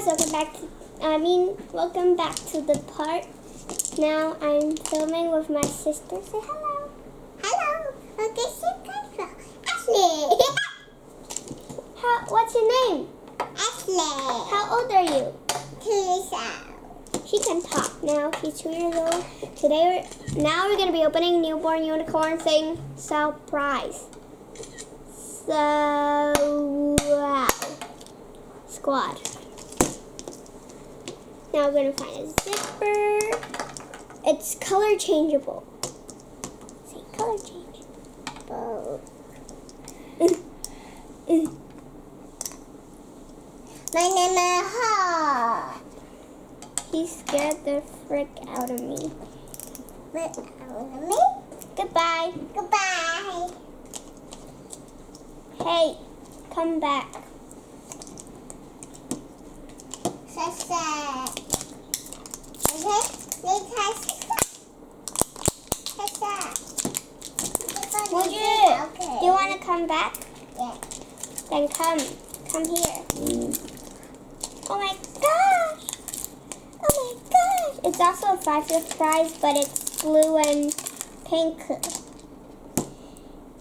guys, welcome back to the part. Now I'm filming with my sister. Say hello. Hello. This is Ashley. What's your name? Ashley. How old are you? 2 years old. She can talk now. She's 2 years old. Now we're gonna be opening newborn unicorn thing surprise. So wow. Squad. Now we're gonna find a zipper. It's color changeable. Say color changeable. My name is Hall. He scared the frick out of me. Goodbye. Goodbye. Hey, come back. Sasa. Okay? Let's Sasa. Would you? Okay. Do you want to come back? Yeah. Then come here. Oh my gosh! Oh my gosh! It's also a 5-gift prize, but it's blue and pink.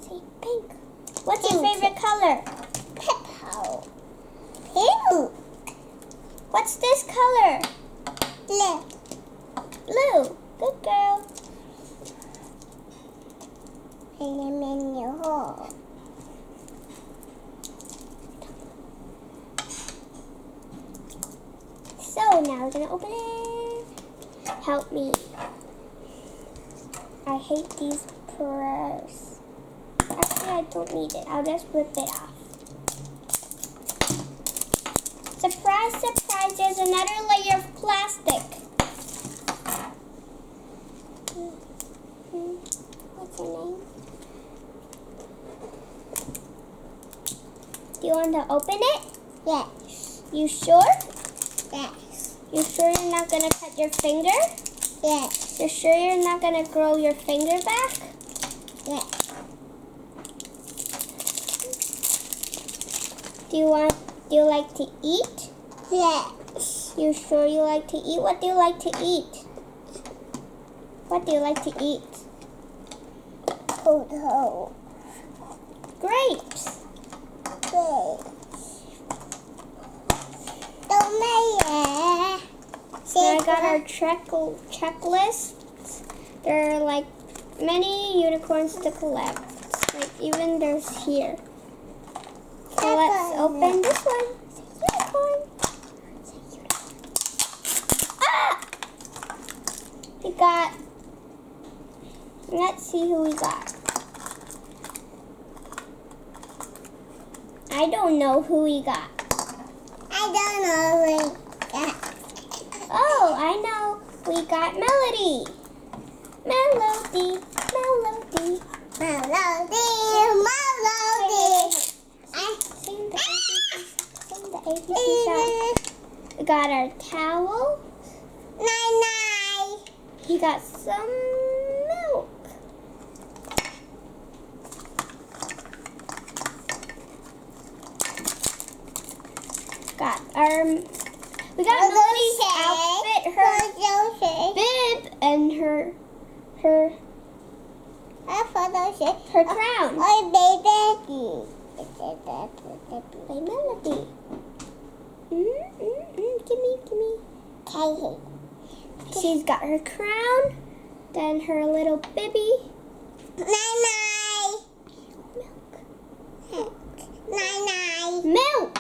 Say pink. What's your favorite color? Purple. Pink. What's this color? Blue. Blue. Good girl. My name is Hall. So now we're gonna open it. Help me. I hate these prayers. Actually, I don't need it. I'll just rip it off. Surprise, surprise, there's another layer of plastic. What's her name? Do you want to open it? Yes. You sure? Yes. You sure you're not going to cut your finger? Yes. You're sure you're not going to grow your finger back? Yes. Do you like to eat? Yes. You sure you like to eat? What do you like to eat? What do you like to eat? Potato. Grapes. Grapes. So I got our checklist. There are like many unicorns to collect. Like even there's here. So let's open this one. Unicorn. Ah! We got. Let's see who we got. I don't know who we got. I don't know. Oh, I know. We got Melody. Melody. Sing the ABC song. We got our towel. He got some milk. We got Melody's outfit, her bib, and her crown. By Melody. Gimme. She's got her crown, then her little bibby. Milk.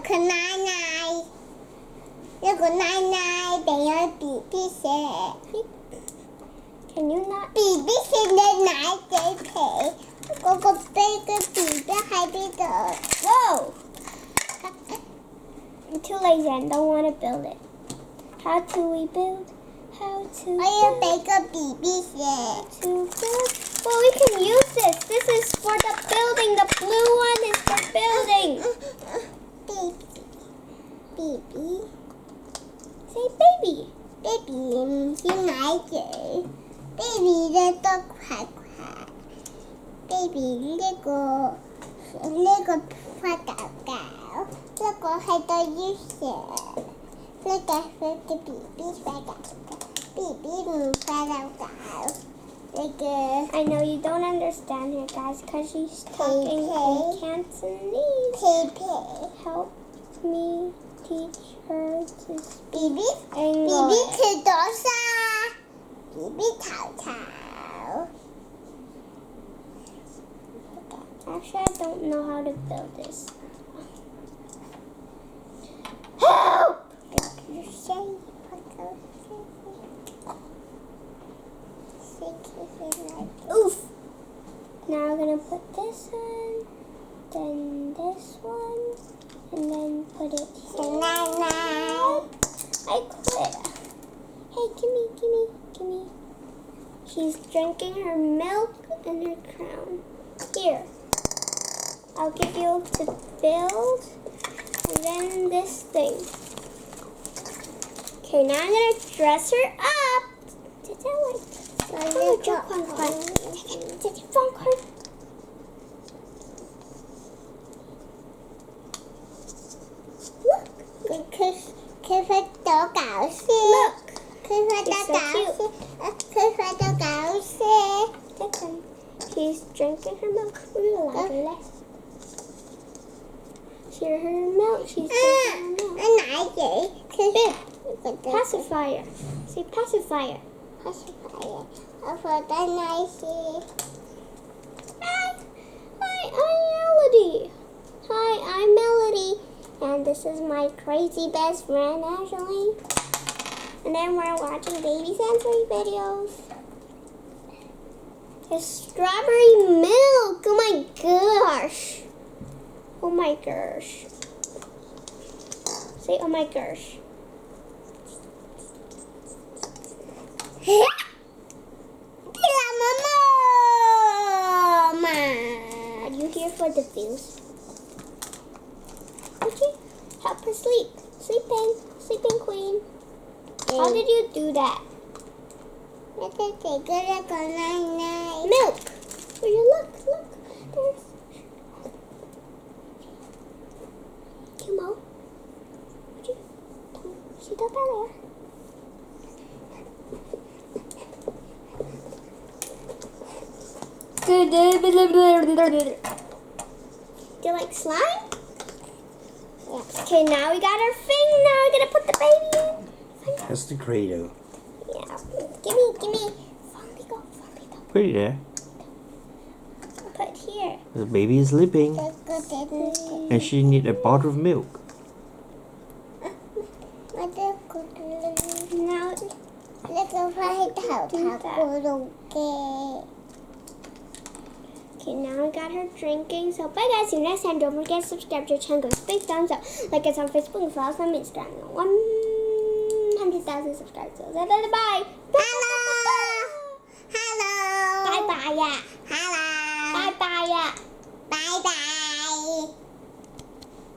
Can you not? Whoa! I'm too lazy and don't want to build it. How do we build? How to build? Well, we can use this. This is for the building. The blue one is for building. Baby. Say baby. Baby, little quack. Baby, little look at the user. Look at the babies right now. Baby fell out. I know you don't understand her, guys, because she's talking in Cantonese. Help me teach her to speak English. Baby dosa. Baby Tao. Actually, I don't know how to build this. Help! Oof! Now I'm gonna put this one, then this one, and then put it here. I quit. Hey, gimme. She's drinking her milk and her crown. Here. I'll give you to build, and then this thing. Okay, now I'm gonna dress her up. Did that like? Oh, she's drinking her milk. Share her milk. She's drinking her milk. Pacifier. Say pacifier. Hi, I'm Melody. And this is my crazy best friend, Ashley. And then we're watching baby sensory videos. It's strawberry milk. Oh my gosh. Oh my gosh. Say, oh my gosh. Are you here for the views? Okay, help her sleep. Sleeping queen. How did you do that? Milk. Will you look? There's Kimo. Would you sit up there? Do you like slime? Yeah. Okay, now we got our thing. Now we're gonna put the baby in. That's the cradle. Yeah. Gimme. Go. Put it there. Put it here. The baby is sleeping. And she need a bottle of milk. Now okay, now I got her drinking. So bye guys, see you next time. Don't forget to subscribe to our channel. Give us a big thumbs up. Like us on Facebook and follow us on Instagram. 100,000 subscribers. So bye. Hello. Bye bye. Hello. Bye bye. Bye bye.